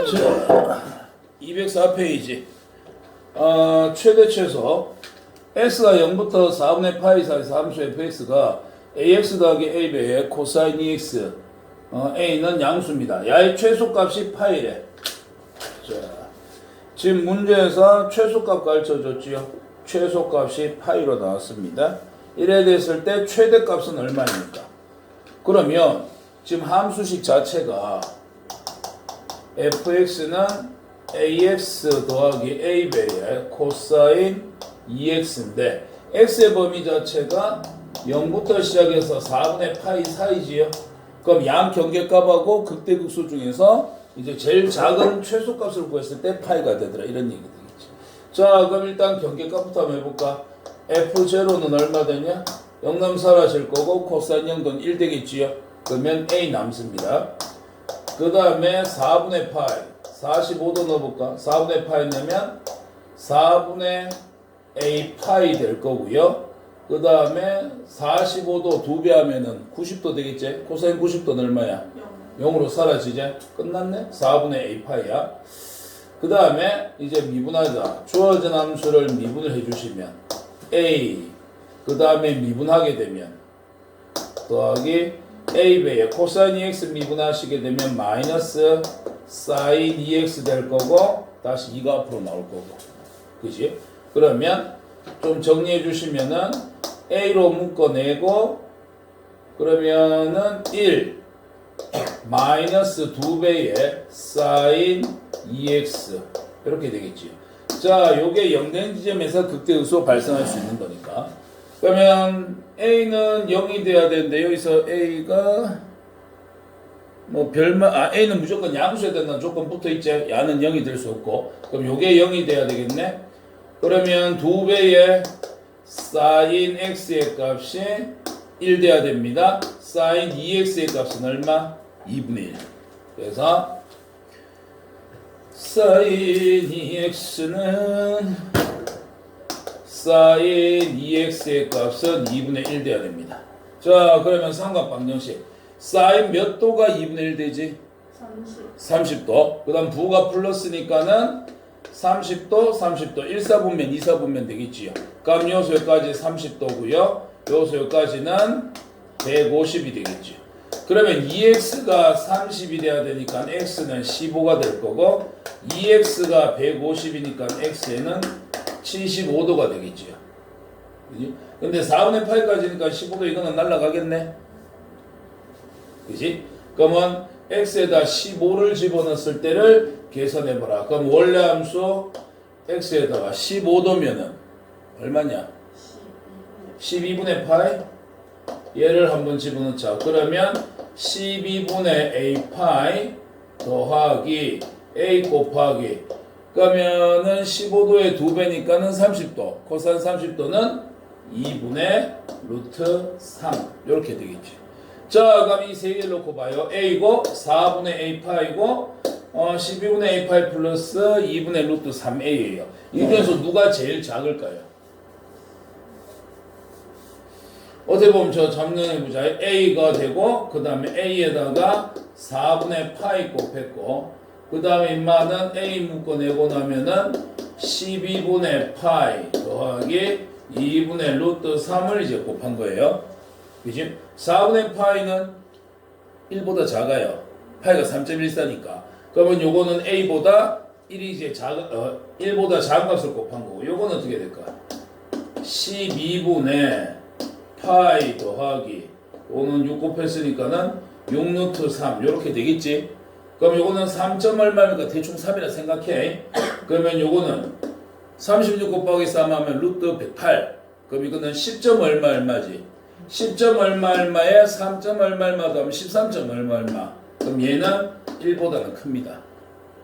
자, 204페이지. 최대 최소 x가 0부터 4분의 파이 사이에서 함수 fx가 ax 더하기 a배의 코사인 ex a는 양수입니다. 야의 최소값이 파이래. 자, 지금 문제에서 최소값 가르쳐줬지요. 최소값이 파이로 나왔습니다. 이래 됐을 때 최대값은 얼마입니까? 그러면 지금 함수식 자체가 fx는 ax 더하기 a배의 코사인 2x인데 x의 범위 자체가 0부터 시작해서 4분의 파이 사이지요. 그럼 양 경계값하고 극대극소 중에서 이제 제일 작은 최소값을 구했을 때 파이가 되더라 이런 얘기 되겠지. 자, 그럼 일단 경계값부터 한번 해볼까? f0는 얼마 되냐? 0남 사라질 거고 코사인 0은 1 되겠지요. 그러면 a 남습니다. 그 다음에 4분의 파이 45도 넣어볼까? 4분의 파이 넣으면 4분의 a 파이 될 거고요. 그 다음에 45도 2배 하면은 90도 되겠지? 코사인 90도는 얼마야? 0으로 사라지지? 끝났네? 4분의 a 파이야. 그 다음에 이제 미분하자. 주어진 함수를 미분을 해주시면 a 그 다음에 미분하게 되면 더하기 a배의 코사인 2x 미분하시게 되면 마이너스 사인 2x 될 거고 다시 2가 앞으로 나올 거고 그지? 그러면 좀 정리해 주시면은 a로 묶어내고 그러면은 1 마이너스 2배의 사인 2x 이렇게 되겠지. 자, 요게 0된 지점에서 극대극소 발생할 수 있는 거니까. 그러면 a는 0이 돼야 되는데 여기서 a가 뭐 a는 무조건 양수해야 된다는 조건 붙어 있지. 야는 0이 될 수 없고. 그럼 요게 0이 돼야 되겠네. 그러면 2배의 사인 x의 값이 1 돼야 됩니다. 사인 2x의 값은 얼마? 2분의 1. 그래서 사인 2x는 사인 2x의 값은 2분의 1 돼야 됩니다. 자, 그러면 삼각방정식 사인 몇 도가 2분의 1 되지? 30도. 그 다음 부가 플러스니까는 30도, 30도. 1사분면, 2사분면 되겠지요. 그럼 요소까지 30도고요. 요소까지는 150이 되겠죠. 그러면 2x가 30이 돼야 되니까 x는 15가 될 거고 2x가 150이니까 x에는 75도가 되겠죠. 그지? 근데 4분의 8까지니까 15도 이거는 날라가겠네. 그지? 그러면 x에다 15를 집어넣었을 때를 계산해보라. 그럼 원래 함수 x에다가 15도면은 얼마냐? 12분의 파이? 얘를 한번 집어넣자. 그러면 12분의 a 파이 더하기 a 곱하기 그러면은 15도의 2배니까는 30도. 코사인 30도는 2분의 루트 3 이렇게 되겠지. 자, 그럼 이 세 개를 놓고 봐요. a고 4분의 a 파이고 12분의 a 파이 플러스 2분의 루트 3a예요. 이 중에서 누가 제일 작을까요? 어떻게 보면 저 정리해보자. a가 되고 그 다음에 a에다가 4분의 파이 곱했고 그 다음에 인마는 a 묶어내고 나면은 12분의 파이 더하기 2분의 루트 3을 이제 곱한 거예요. 그치? 4분의 파이는 1보다 작아요. 파이가 3.14니까. 그러면 요거는 a보다 1이 이제 1보다 작은 값을 곱한 거고 요거는 어떻게 될까? 12분의 파이 더하기 요거는 6 곱했으니까는 6 루트 3 요렇게 되겠지. 그럼 요거는 3점 얼마니까 대충 3이라 생각해. 그러면 요거는 36 곱하기 3 하면 루트 108. 그럼 이거는 10점 얼마지? 10점 얼마에 3점 얼마 더하면 13점 얼마. 그럼 얘는 1보다는 큽니다.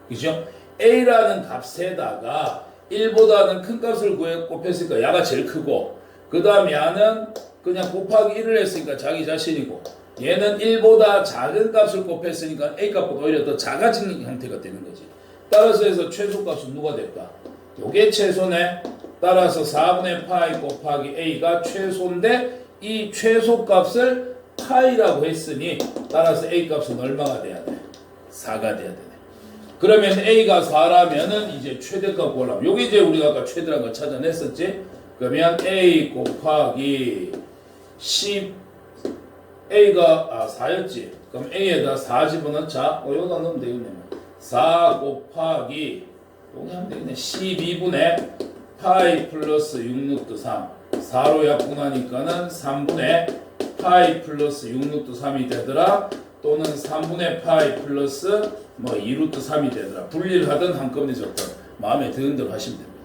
그죠? a라는 값에다가 1보다는 큰 값을 곱했으니까 야가 제일 크고 그 다음 야는 그냥 곱하기 1을 했으니까 자기 자신이고 얘는 1보다 작은 값을 곱했으니까 a값보다 오히려 더 작아지는 형태가 되는 거지. 따라서 해서 최소값은 누가 될까? 요게 최소네. 따라서 4분의 파이 곱하기 a가 최소인데 이 최소값을 파이라고 했으니 따라서 a값은 얼마가 돼야 돼? 4가 돼야 되네. 그러면 A가 4라면은 이제 최대값 구하려면 요게 이제 우리가 아까 최대라는 거 찾아냈었지. 그러면 A 곱하기 10 A가 4였지. 그럼 A에다 4 집어넣자. 여기다 넣으면 되겠네. 4 곱하기 여기 하면 되겠네. 12분의 파이 플러스 6루트 3. 4로 약분하니까는 3분의 파이 플러스 6루트 3이 되더라. 또는 3분의 파이 플러스 2루트 3이 되더라. 분리를 하든 한꺼번에 적든 마음에 드는 대로 하시면 됩니다.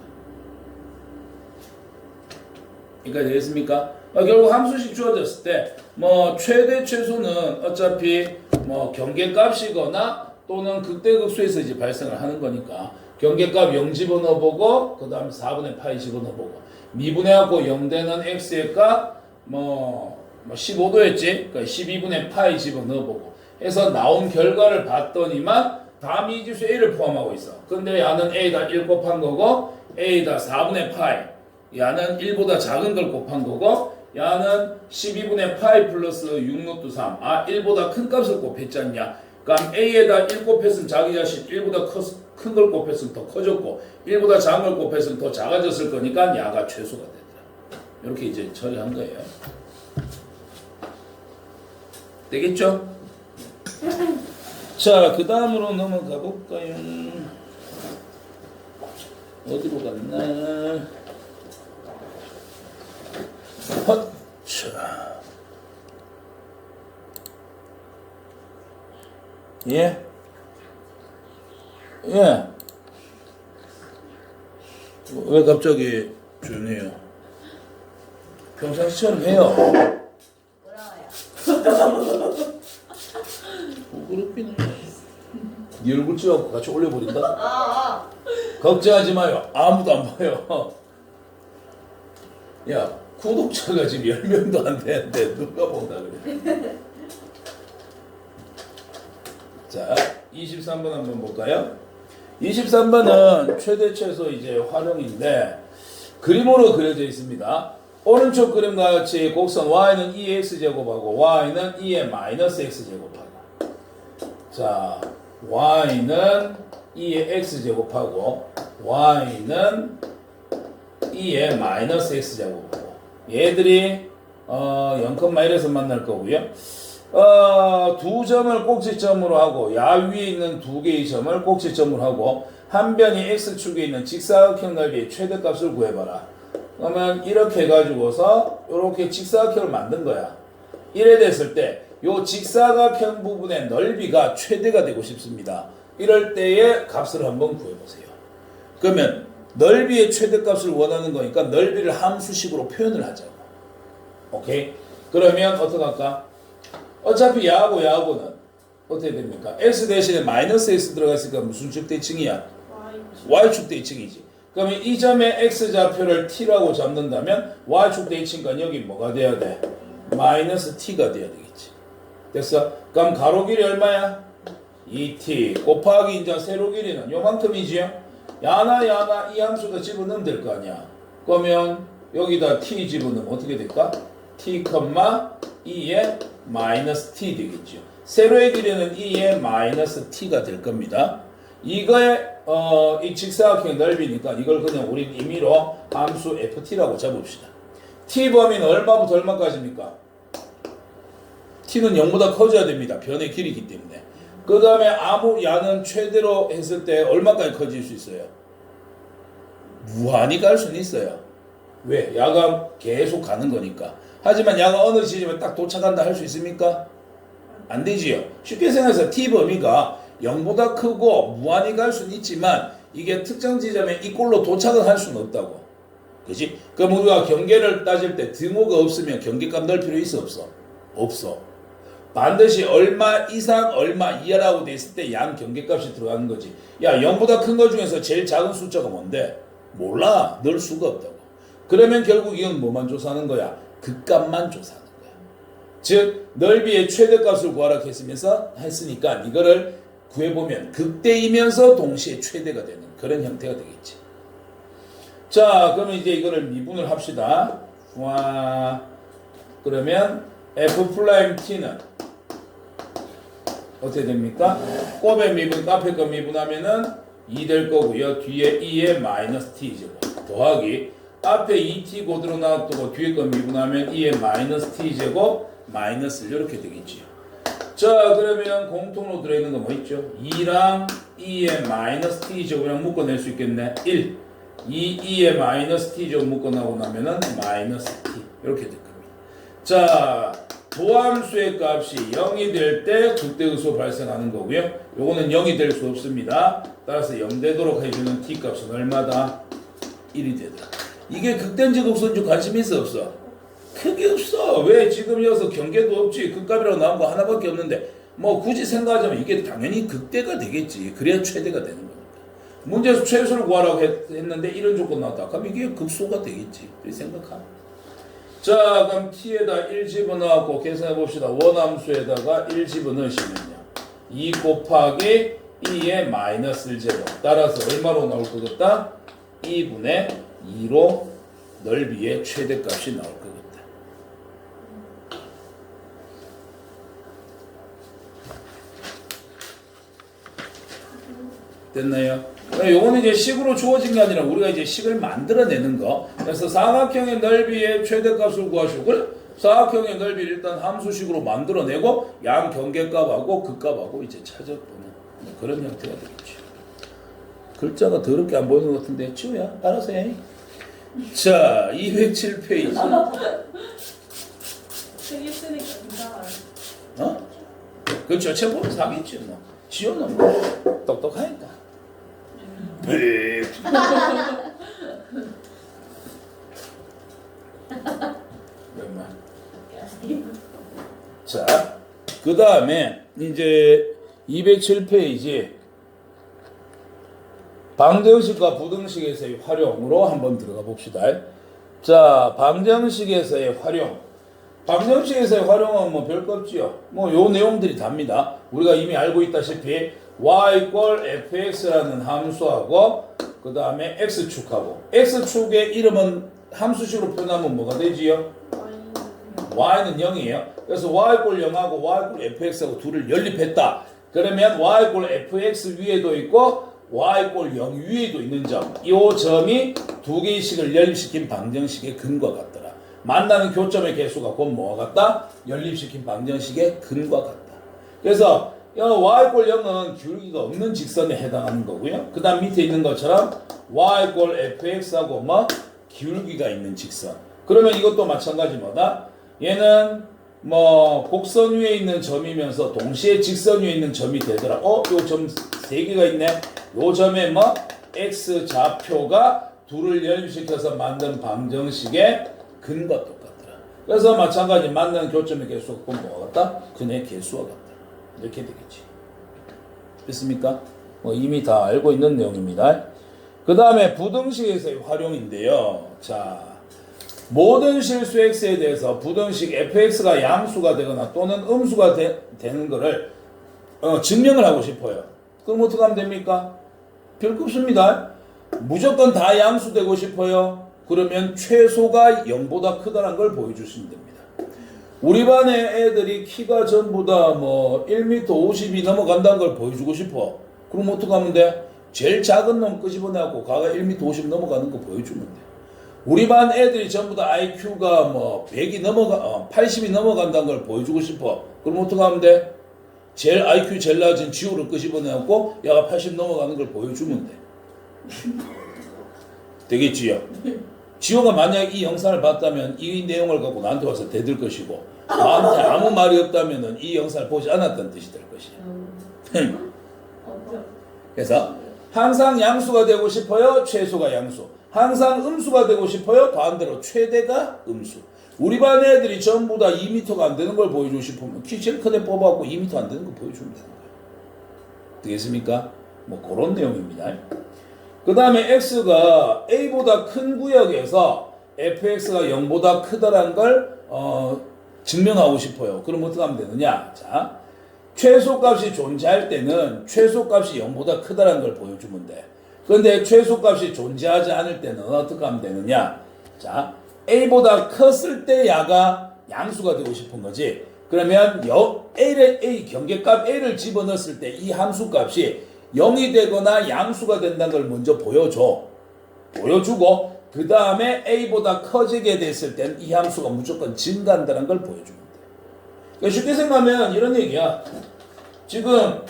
여기까지 되겠습니까? 결국 함수식 주어졌을 때 최대 최소는 어차피 경계값이거나 또는 극대극소에서 이제 발생을 하는 거니까 경계값 0 집어넣어보고 그 다음에 4분의 파이 집어넣어보고 미분해갖고 0되는 x의 값 15도였지. 그러니까 12분의 파이 집어넣어보고 해서 나온 결과를 봤더니만 다 미지수 a를 포함하고 있어. 근데 야는 a에다 1 곱한 거고 a에다 4분의 파이 야는 1보다 작은 걸 곱한 거고 야는 12분의 파이 플러스 6루트 3 1보다 큰 값을 곱했잖냐. 그럼 a에다 1 곱했으면 자기 자신 1보다 큰 걸 곱했으면 더 커졌고 1보다 작은 걸 곱했으면 더 작아졌을 거니까 야가 최소가 되더라. 이렇게 이제 처리한 거예요. 되겠죠? 자, 그 다음으로 넘어가 볼까요? 어디로 갔나? 자, 예? 예. 왜 갑자기 조용해요? 평상시처럼 해요. 부끄럽기는. 네 얼굴 찍어갖고 같이 올려버린다? 걱정하지 마요. 아무도 안 봐요. 야, 구독자가 지금 10명도 안 되는데 누가 본다 그래. 자, 23번 한번 볼까요? 23번은 최대 최소 이제 활용인데 그림으로 그려져 있습니다. 오른쪽 그림과 같이 곡선 y는 2x제곱하고 y는 2의 마이너스 x제곱하고 자, y는 2의 x제곱하고 y는 2의 마이너스 x제곱하고 얘들이 0,1에서 만날 거고요. 두 점을 꼭지점으로 하고 야 위에 있는 두 개의 점을 꼭지점으로 하고 한 변이 x축에 있는 직사각형 넓이의 최대값을 구해봐라. 그러면 이렇게 해가지고서 이렇게 직사각형을 만든 거야. 이래 됐을 때 요 직사각형 부분의 넓이가 최대가 되고 싶습니다. 이럴 때의 값을 한번 구해보세요. 그러면 넓이의 최대값을 원하는 거니까 넓이를 함수식으로 표현을 하자고. 오케이? 그러면 어떻게 할까? 어차피 야하고 야하고는 어떻게 됩니까? x 대신에 마이너스 x 들어갔으니까 무슨 축대칭이야? y축 대칭이지. 그러면 이 점의 x좌표를 t라고 잡는다면 y축 대칭과 여기 뭐가 돼야 돼? 마이너스 t가 돼야 되겠지. 됐어? 그럼 가로 길이 얼마야? 2t 곱하기 이제 세로 길이는 요만큼이지요? 야나 이 함수도 집어넣으면 될 거 아니야. 그러면 여기다 t 집어넣으면 어떻게 될까? t, 2의 마이너스 t 되겠죠. 세로의 길이는 2의 마이너스 t가 될 겁니다. 이거의 이 직사각형 넓이니까 이걸 그냥 우리 임의로 함수 ft라고 잡읍시다. t 범위는 얼마부터 얼마까지입니까? t는 0보다 커져야 됩니다. 변의 길이기 때문에. 그 다음에 아무 야는 최대로 했을 때 얼마까지 커질 수 있어요? 무한히 갈 수는 있어요. 왜? 야가 계속 가는 거니까. 하지만 야가 어느 지점에 딱 도착한다 할 수 있습니까? 안 되지요. 쉽게 생각해서 t 범위가 0보다 크고 무한히 갈 수는 있지만 이게 특정 지점에 이꼴로 도착을 할 수는 없다고. 그지? 그럼 우리가 경계를 따질 때 등호가 없으면 경계값 넣을 필요 있어 없어? 없어. 반드시 얼마 이상 얼마 이하라고 돼 있을 때 양 경계값이 들어가는 거지. 야, 0보다 큰 거 중에서 제일 작은 숫자가 뭔데? 몰라. 넣을 수가 없다고. 그러면 결국 이건 뭐만 조사하는 거야? 극값만 조사하는 거야. 즉 넓이의 최대값을 구하라 했으니까 이거를 구해보면 극대이면서 동시에 최대가 되는 그런 형태가 되겠지. 자, 그러면 이제 이거를 미분을 합시다. 와, 그러면 f'(t는 어떻게 됩니까? 곱의 미분, 앞에 거 미분하면은 2 될 거고요. 뒤에 2의 마이너스 t제곱 더하기 앞에 2t 고드로 나왔고 뒤에 거 미분하면 2의 마이너스 t제곱 마이너스 이렇게 되겠지요. 자, 그러면 공통으로 들어있는 거 뭐 있죠? 2랑 2의 마이너스 t제곱이랑 묶어낼 수 있겠네. 1. 2의 마이너스 t제곱 묶어나고 나면은 마이너스 t 이렇게 될 겁니다. 자, 도함수의 값이 0이 될 때 극대극소 발생하는 거고요. 요거는 0이 될 수 없습니다. 따라서 0 되도록 해주는 t 값은 얼마다? 1이 되더라. 이게 극대인지 극소인지 관심 있어 없어? 크게 없어. 왜? 지금 여기서 경계도 없지. 극값이라고 나온 거 하나밖에 없는데 뭐 굳이 생각하자면 이게 당연히 극대가 되겠지. 그래야 최대가 되는 거니까. 문제에서 최소를 구하라고 했는데 이런 조건 나왔다. 그럼 이게 극소가 되겠지. 그렇게 생각하면. 자, 그럼 t에다 1 집어넣고 계산해 봅시다. 원함수에다가 1 집어넣으시면요. 2 곱하기 2의 마이너스 1제곱. 따라서 얼마로 나올 것 같다? 2분의 2로 넓이의 최대값이 나올 것 같다. 됐나요? 요거는 이제 식으로 주어진 게 아니라 우리가 이제 식을 만들어내는 거. 그래서 사각형의 넓이의 최대값을 구하시고 사각형의 넓이를 일단 함수식으로 만들어내고 양 경계값하고 극값하고 이제 찾아보는 그런 형태가 되겠죠. 글자가 더럽게 안 보이는 것 같은데 치우야 알아서 해. 자, 207페이지. 책이 쓰니까 이상하네. 어? 그렇죠. 책 보면 사겠지 뭐. 지호는 뭐 똑똑하니까. 네. 자, 그 다음에 이제 207페이지 방정식과 부등식에서의 활용으로 한번 들어가 봅시다. 자, 방정식에서의 활용. 방정식에서의 활용은 뭐 별거 없지요. 뭐 요 내용들이 답니다. 우리가 이미 알고 있다시피 y = fx라는 함수하고 그 다음에 x축하고 x축의 이름은 함수식으로 표현하면 뭐가 되지요? y는 0이에요. 그래서 y = 0하고 y = fx하고 둘을 연립했다. 그러면 y = fx 위에도 있고 y = 0 위에도 있는 점. 이 점이 두 개의 식을 연립시킨 방정식의 근과 같더라. 만나는 교점의 개수가 곧 뭐와 같다? 연립시킨 방정식의 근과 같다. 그래서 y = 0은 기울기가 없는 직선에 해당하는 거고요. 그 다음 밑에 있는 것처럼 y = fx하고 뭐 기울기가 있는 직선. 그러면 이것도 마찬가지 뭐다? 얘는 뭐 곡선 위에 있는 점이면서 동시에 직선 위에 있는 점이 되더라. 요 점 3개가 있네. 요 점에 뭐 x 좌표가 둘을 연립시켜서 만든 방정식의 근과 똑같더라. 그래서 마찬가지 만나는 교점의 개수가 곧 뭐가 같다? 근의 개수와 같다. 이렇게 되겠지. 됐습니까? 뭐 이미 다 알고 있는 내용입니다. 그 다음에 부등식에서의 활용인데요. 자, 모든 실수 x에 대해서 부등식 fx가 양수가 되거나 또는 음수가 되는 것을 증명을 하고 싶어요. 그럼 어떻게 하면 됩니까? 별거 없습니다. 무조건 다 양수 되고 싶어요. 그러면 최소가 0보다 크다는 걸 보여주시면 됩니다. 우리 반의 애들이 키가 전부 다 뭐 1m 50이 넘어간다는 걸 보여주고 싶어. 그럼 어떻게 하면 돼? 제일 작은 놈 끄집어내고 가가 1m 50 넘어가는 거 보여주면 돼. 우리 반 애들이 전부 다 IQ가 뭐 100이 80이 넘어간다는 걸 보여주고 싶어. 그럼 어떻게 하면 돼? 제일 IQ 제일 낮은 지호를 끄집어내고 야가 80 넘어가는 걸 보여주면 돼. 되겠지요? 지호가 만약 이 영상을 봤다면 이 내용을 갖고 나한테 와서 대들 것이고 나한테 아무 말이 없다면 이 영상을 보지 않았다는 뜻이 될 것이야. 그래서 항상 양수가 되고 싶어요? 최소가 양수. 항상 음수가 되고 싶어요? 반대로 최대가 음수. 우리 반 애들이 전부 다 2m가 안 되는 걸 보여주고 싶으면 키 제일 큰 애 뽑아갖고 2m 안 되는 거 보여주면 되는 거예요. 되겠습니까? 뭐 그런 내용입니다. 그 다음에 x가 a보다 큰 구역에서 fx가 0보다 크다라는 걸 증명하고 싶어요. 그럼 어떻게 하면 되느냐? 자, 최소값이 존재할 때는 최소값이 0보다 크다라는 걸 보여주면 돼. 그런데 최소값이 존재하지 않을 때는 어떻게 하면 되느냐? 자, a보다 컸을 때 야가 양수가 되고 싶은 거지. 그러면 A 경계값 A를 집어넣었을 때 이 함수값이 0이 되거나 양수가 된다는 걸 먼저 보여주고 그 다음에 A보다 커지게 됐을 땐 이 함수가 무조건 증가한다는 걸 보여주면 돼. 그러니까 쉽게 생각하면 이런 얘기야. 지금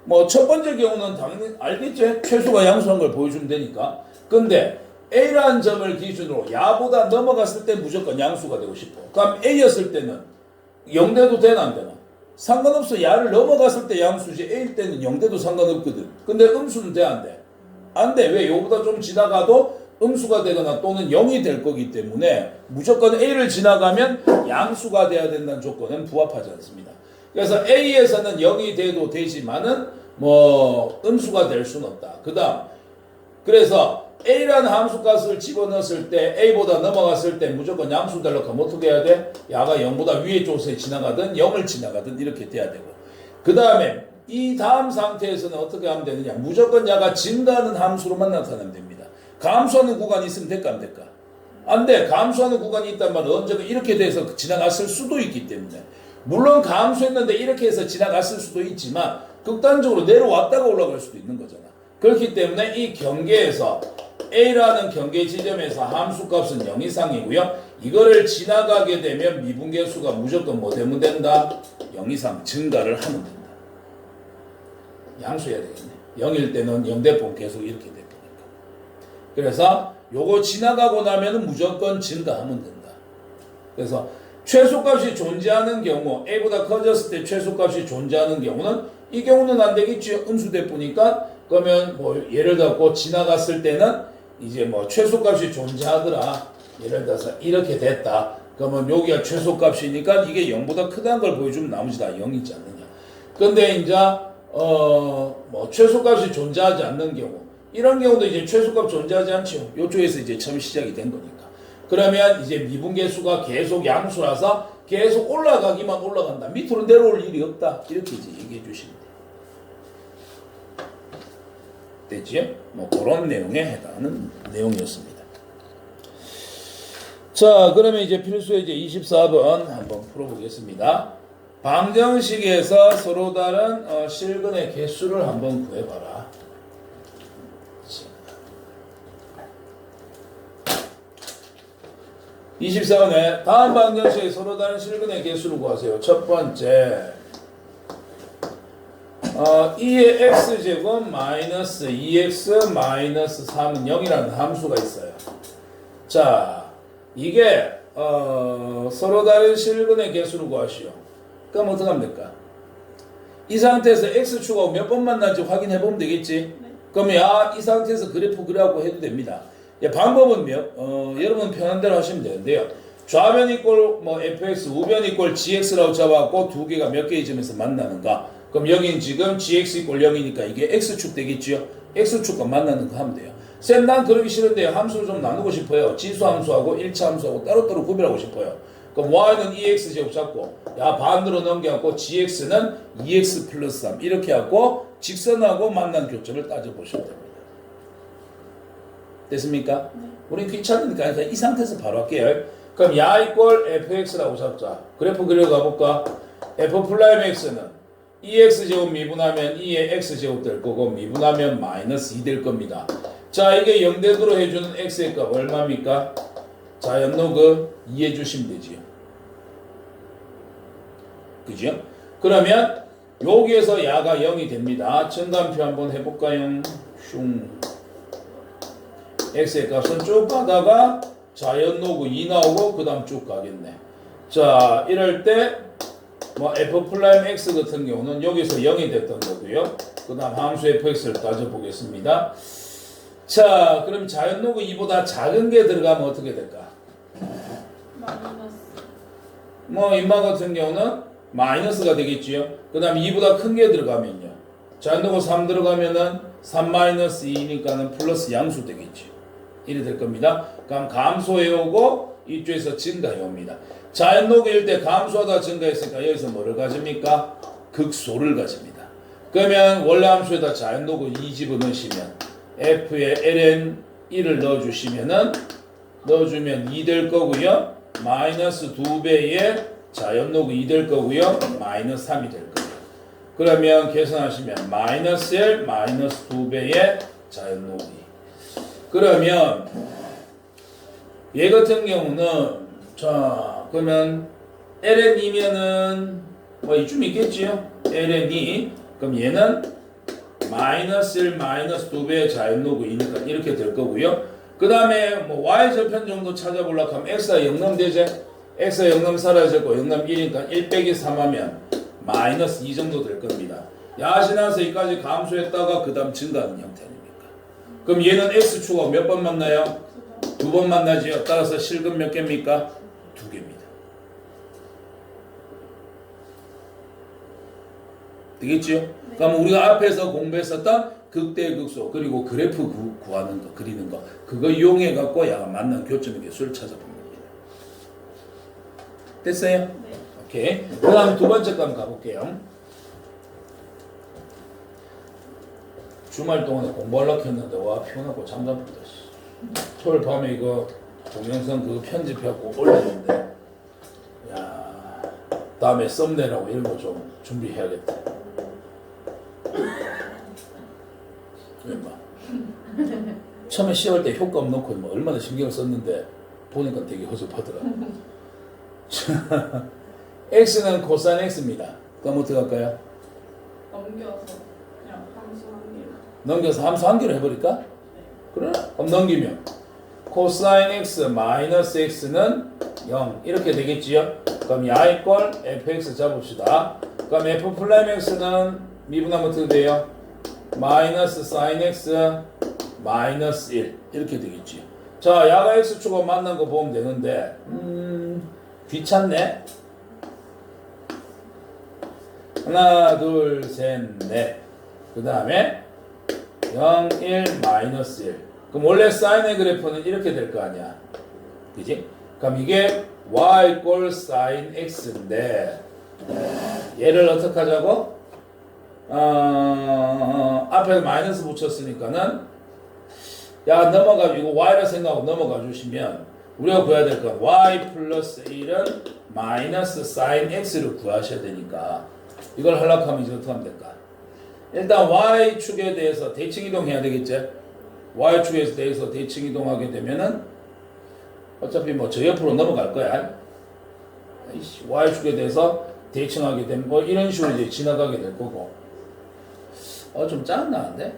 뭐 첫 번째 경우는 당연히 알겠지? 최소가 양수한 걸 보여주면 되니까. 근데 A라는 점을 기준으로 야보다 넘어갔을 때 무조건 양수가 되고 싶어. 그럼 A였을 때는 0대도 되나 안 되나? 상관없어. 야를 넘어갔을 때 양수지 A일 때는 0대도 상관없거든. 근데 음수는 돼 안 돼? 안 돼. 왜? 요보다 좀 지나가도 음수가 되거나 또는 0이 될 거기 때문에 무조건 A를 지나가면 양수가 돼야 된다는 조건은 부합하지 않습니다. 그래서 A에서는 0이 돼도 되지만은 뭐 음수가 될 수는 없다. 그 다음 그래서 A라는 함수값을 집어넣었을 때 A보다 넘어갔을 때 무조건 양수 되려고 하면 어떻게 해야 돼? 야가 0보다 위에 쪽에 지나가든 0을 지나가든 이렇게 돼야 되고 그 다음에 이 다음 상태에서는 어떻게 하면 되느냐? 무조건 야가 증가하는 함수로만 나타나면 됩니다. 감소하는 구간이 있으면 될까 안 될까? 안 돼. 감소하는 구간이 있단 말은 언제가 이렇게 돼서 지나갔을 수도 있기 때문에 물론 감소했는데 이렇게 해서 지나갔을 수도 있지만 극단적으로 내려왔다가 올라갈 수도 있는 거잖아. 그렇기 때문에 이 경계에서 A라는 경계 지점에서 함수값은 0 이상이고요. 이거를 지나가게 되면 미분계수가 무조건 뭐 되면 된다? 0 이상 증가를 하면 된다. 양수해야 되겠네. 0일 때는 0대분 계속 이렇게 될 거니까. 그래서 요거 지나가고 나면은 무조건 증가하면 된다. 그래서 최소값이 존재하는 경우, A보다 커졌을 때 최소값이 존재하는 경우는 이 경우는 안 되겠지. 음수대쁘니까 그러면 뭐 예를 들어 지나갔을 때는 이제 뭐 최소값이 존재하더라. 예를 들어서 이렇게 됐다. 그러면 여기가 최소값이니까 이게 0보다 크다는 걸 보여주면 나머지 다 0이지 않느냐. 근데 이제 뭐 최소값이 존재하지 않는 경우 이런 경우도 이제 최소값 존재하지 않죠. 요쪽에서 이제 처음 시작이 된 거니까. 그러면 이제 미분계수가 계속 양수라서 계속 올라가기만 올라간다. 밑으로 내려올 일이 없다. 이렇게 이제 얘기해 주시면 돼요. 됐지? 뭐 그런 내용에 해당하는 내용이었습니다. 자, 그러면 이제 필수의 이제 24번 한번 풀어보겠습니다. 방정식에서 서로 다른 실근의 개수를 한번 구해봐라. 24번에 다음 방정식에 서로 다른 실근의 개수를 구하세요. 첫 번째 2의 x제곱 마이너스 2x 마이너스 3은 0이라는 함수가 있어요. 자, 이게 서로 다른 실근의 개수를 구하시오. 그럼 어떻게 하면 될까? 이 상태에서 x축하고 몇 번 만나는지 확인해 보면 되겠지? 네. 그러면 이 상태에서 그래프 그려갖고 해도 됩니다. 방법은 여러분 편한 대로 하시면 되는데요. 좌변 이꼴 fx, 우변 이꼴 gx라고 잡아갖고 두 개가 몇 개의 점에서 만나는가? 그럼 여긴 지금 gx 이꼴 0이니까 이게 x축 되겠지요? x축과 만나는 거 하면 돼요. 쌤, 난 그러기 싫은데 함수를 좀 나누고 싶어요. 지수 함수하고 1차 함수하고 따로따로 구별하고 싶어요. 그럼 y는 2x 제곱 잡고 반대로 넘겨갖고 gx는 2x 플러스 3 이렇게 하고 직선하고 만난 교점을 따져보시면 됩니다. 됐습니까? 네. 우린 귀찮으니까 이 상태에서 바로 할게요. 그럼 야 이꼴 fx라고 잡자. 그래프 그려가 볼까? f 플라임 x는 2x 제곱 미분하면 2의 x 제곱 될 거고 미분하면 마이너스 2 될 겁니다. 자, 이게 0대도로 해주는 x의 값 얼마입니까? 자연로그 2 해주시면 되지요. 그죠? 그러면 여기에서 야가 0이 됩니다. 증가표 한번 해볼까요? 슝. x의 값은 쭉 가다가 자연로그 2 나오고 그 다음 쭉 가겠네. 자, 이럴 때 f 플라임 x 같은 경우는 여기서 0이 됐던 거고요. 그 다음 함수 fx를 따져보겠습니다. 자, 그럼 자연로그 2보다 작은 게 들어가면 어떻게 될까? 마이너스. 인마 같은 경우는 마이너스가 되겠지요. 그 다음 2보다 큰 게 들어가면요. 자연로그 3 들어가면은 3 마이너스 2니까는 플러스 양수 되겠지요. 이래 될 겁니다. 그럼 감소해오고 이쪽에서 증가해옵니다. 자연로그일 때 감소하다 증가했으니까 여기서 뭐를 가집니까? 극소를 가집니다. 그러면 원래 함수에다 자연로그 2 집어넣으시면 f에 ln 1을 넣어주시면은 넣어주면 2 될 거고요. 마이너스 2배의 자연 로그 2 될 거고요. 마이너스 3이 될 거예요. 그러면 계산하시면 마이너스 1 마이너스 2배의 자연 로그 2. 그러면 얘 같은 경우는 자 그러면 ln이면은 뭐 이쯤 있겠지요. ln이 그럼 얘는 마이너스 1 마이너스 2배의 자연 로그 2니까 이렇게 될 거고요. 그 다음에 뭐 y 절편 정도 찾아보려고 하면 x가 0넘 되죠. x가 0넘 사라졌고 0넘 1이니까 1 빼기 3 하면 마이너스 2 정도 될 겁니다. 야시나서 여기까지 감소했다가 그 다음 증가하는 형태입니까? 그럼 얘는 x축하고 몇 번 만나요? 2번 만나지요. 따라서 실근 몇 개입니까? 2개입니다. 되겠지요? 네. 그럼 우리가 앞에서 공부했었던 극대 극소 그리고 그래프 구하는 거 그리는 거 그거 이용해 갖고 야가 만난 교점의 개수를 찾아본 겁니다. 됐어요? 네. 오케이. 그 다음 두 번째 거 한번 가볼게요. 주말 동안에 공부하려고 했는데 와 피곤하고 잠잠부터 토요일 밤에 이거 동영상 그거 편집하고 올렸는데 야 다음에 썸네일하고 이런 거 좀 준비해야겠다. 처음에 시험할 때 효과음 넣고 뭐 얼마나 신경을 썼는데 보니까 되게 허접하더라. x는 코사인 x입니다. 그럼 어떻게 할까요? 넘겨서 그냥 함수 한 개. 넘겨서 함수 한 개로 해버릴까? 그래? 그럼 넘기면 코사인 x 마이너스 x는 0 이렇게 되겠지요? 그럼 야 이꼴 fx 잡읍시다. 그럼 f 플라임 x는 미분하면 어떻게 돼요? 마이너스 사인 x 마이너스 1 이렇게 되겠지. 자 야가 x축하고 만난 거 보면 되는데 귀찮네. 하나 둘 셋 넷 그 다음에 0 1 마이너스 1 그럼 원래 사인의 그래프는 이렇게 될 거 아니야. 그지? 그럼 이게 y 꼴 사인 x인데 얘를 어떻게 하자고? 앞에 마이너스 붙였으니까는 야 넘어가 이거 y라 생각하고 넘어가 주시면 우리가 구해야 될 건 y 플러스 1은 마이너스 사인 x를 구하셔야 되니까 이걸 하려고 하면 이제 어떻게 하면 될까? 일단 y축에 대해서 대칭 이동해야 되겠지? y축에 대해서 대칭 이동하게 되면은 어차피 뭐 저 옆으로 넘어갈 거야. y축에 대해서 대칭하게 되면 뭐 이런 식으로 이제 지나가게 될 거고. 좀 짜증나는데?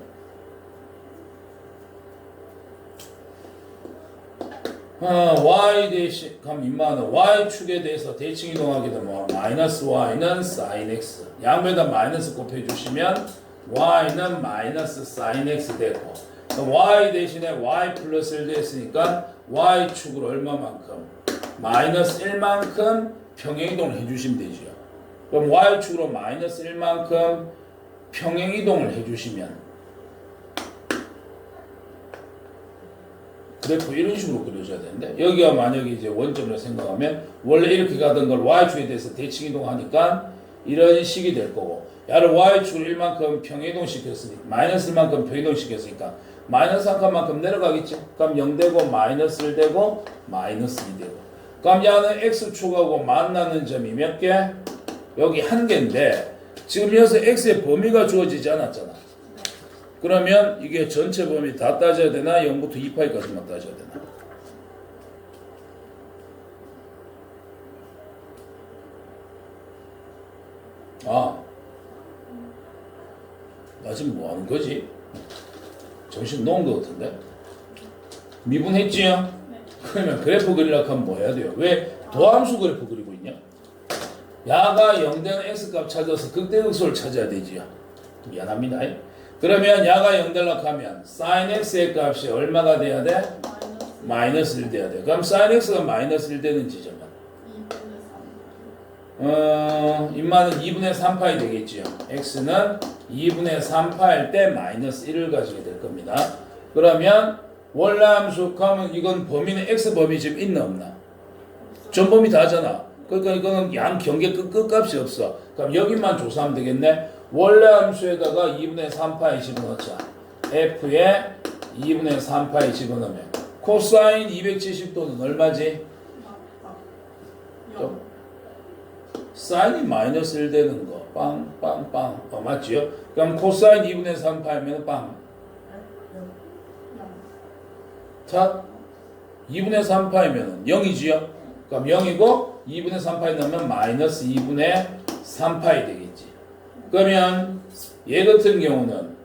y 대신 그럼 임마는 y축에 대해서 대칭 이동하게 되면 마이너스 y는 sin x 양변에다 마이너스 곱해주시면 y는 마이너스 sin x 되고 그럼 y 대신에 y 플러스 1 됐으니까 y축으로 얼마만큼? 마이너스 1만큼 평행이동을 해주시면 되죠. 그럼 y축으로 마이너스 1만큼 평행이동을 해주시면 그래프 이런 식으로 그려줘야 되는데 여기가 만약에 이제 원점으로 생각하면 원래 이렇게 가던 걸 y축에 대해서 대칭 이동하니까 이런 식이 될 거고 야를 y축으로 1만큼 평행이동 시켰으니까 마이너스 1만큼 평행이동 시켰으니까 마이너스 한 칸만큼 내려가겠지. 그럼 0 되고 마이너스 1 되고 마이너스 2 되고 그럼 야는 x축하고 만나는 점이 몇 개? 여기 한 개인데 지금 여기서 x의 범위가 주어지지 않았잖아. 그러면 이게 전체 범위 다 따져야 되나? 0부터 2파이까지만 따져야 되나? 나 지금 뭐 하는 거지? 정신 놓은 거 같은데? 미분했지요? 네. 그러면 그래프 그리려고 하면 뭐 해야 돼요? 왜 도함수 그래프 그리고 있냐? 야가 0 되는 x값 찾아서 극대극소를 찾아야 되지요. 미안합니다. 그러면 야가 0 되려고 하면 sin x의 값이 얼마가 돼야 돼? 마이너스 1 돼야 돼. 그럼 sin x가 마이너스 1 되는 지점은? 2분의 3. 인마는 2분의 3파이 되겠지요. x는 2분의 3파일 때 마이너스 1을 가지게 될 겁니다. 그러면 원래 함수 하면 이건 범위는 x 범위 지금 있나 없나? 전 범위 다잖아. 그러니까 이거는 양 경계 끝값이 없어. 그럼 여기만 조사하면 되겠네. 원래 함수에다가 2분의 3파이 집어넣자. f에 2분의 3파이 집어넣으면 코사인 270도는 얼마지? 사인이 마이너스 1 되는 거. 빵. 맞지요? 그럼 코사인 2분의 3파이면 빵. 자, 2분의 3파이면 0이지요? 그럼 0이고 2분의 3파이 넣으면 마이너스 2분의 3파이 되겠지. 그러면 얘 같은 경우는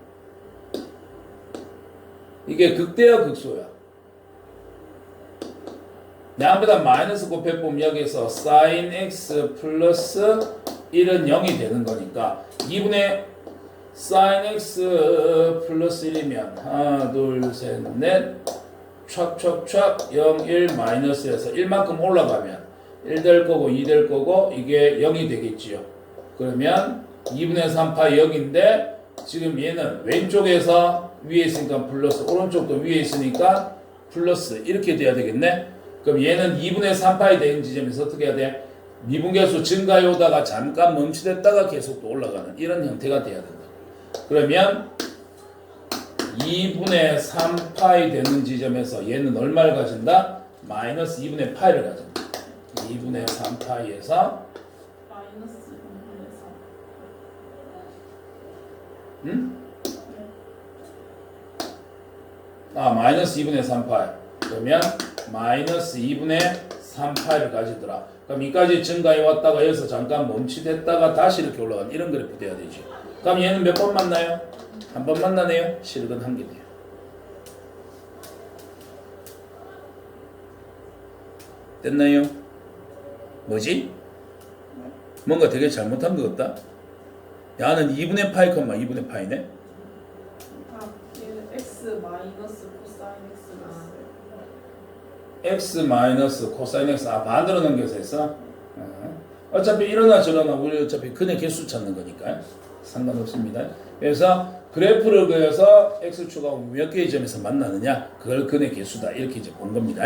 이게 극대야 극소야? 양보다 마이너스 곱해보면 여기서 sin x 플러스 1은 0이 되는 거니까 2분의 sin x 플러스 1이면 하나 둘셋넷 촥 0, 1 마이너스에서 1만큼 올라가면 1 될 거고 2 될 거고 이게 0이 되겠지요. 그러면 2분의 3파이 0인데 지금 얘는 왼쪽에서 위에 있으니까 플러스 오른쪽도 위에 있으니까 플러스 이렇게 돼야 되겠네. 그럼 얘는 2분의 3파이 되는 지점에서 어떻게 해야 돼? 미분계수 증가해 오다가 잠깐 멈추됐다가 계속 또 올라가는 이런 형태가 돼야 된다. 그러면 2분의 3파이 되는 지점에서 얘는 얼마를 가진다? 마이너스 2분의 파이를 가진다. 2분의 3파이에서 마이너스 2분의 3. 응? 마이너스 2분의 3파이. 그러면 마이너스 2분의 3파이를 가지더라. 그럼 이까지 증가해 왔다가 여기서 잠깐 멈추됐다가 다시 이렇게 올라가는 이런 그래프 돼야 되지. 그럼 얘는 몇 번 만나요? 한 번 만나네요. 실근 한 개네요. 됐나요? 뭐지? 뭔가 되게 잘못한 것 같다. 야는 2분의 파이 컴마 2분의 파이네. 얘는 x 마이너스 코사인 x가 있어요. x 마이너스 코사인 x 반대로 넘겨서 했어? 어차피 이러나 저러나 우리 어차피 근의 개수 찾는 거니까 상관없습니다. 그래서 그래프를 그려서 x축하고 몇 개의 점에서 만나느냐 그걸 근의 개수다 이렇게 이제 본 겁니다.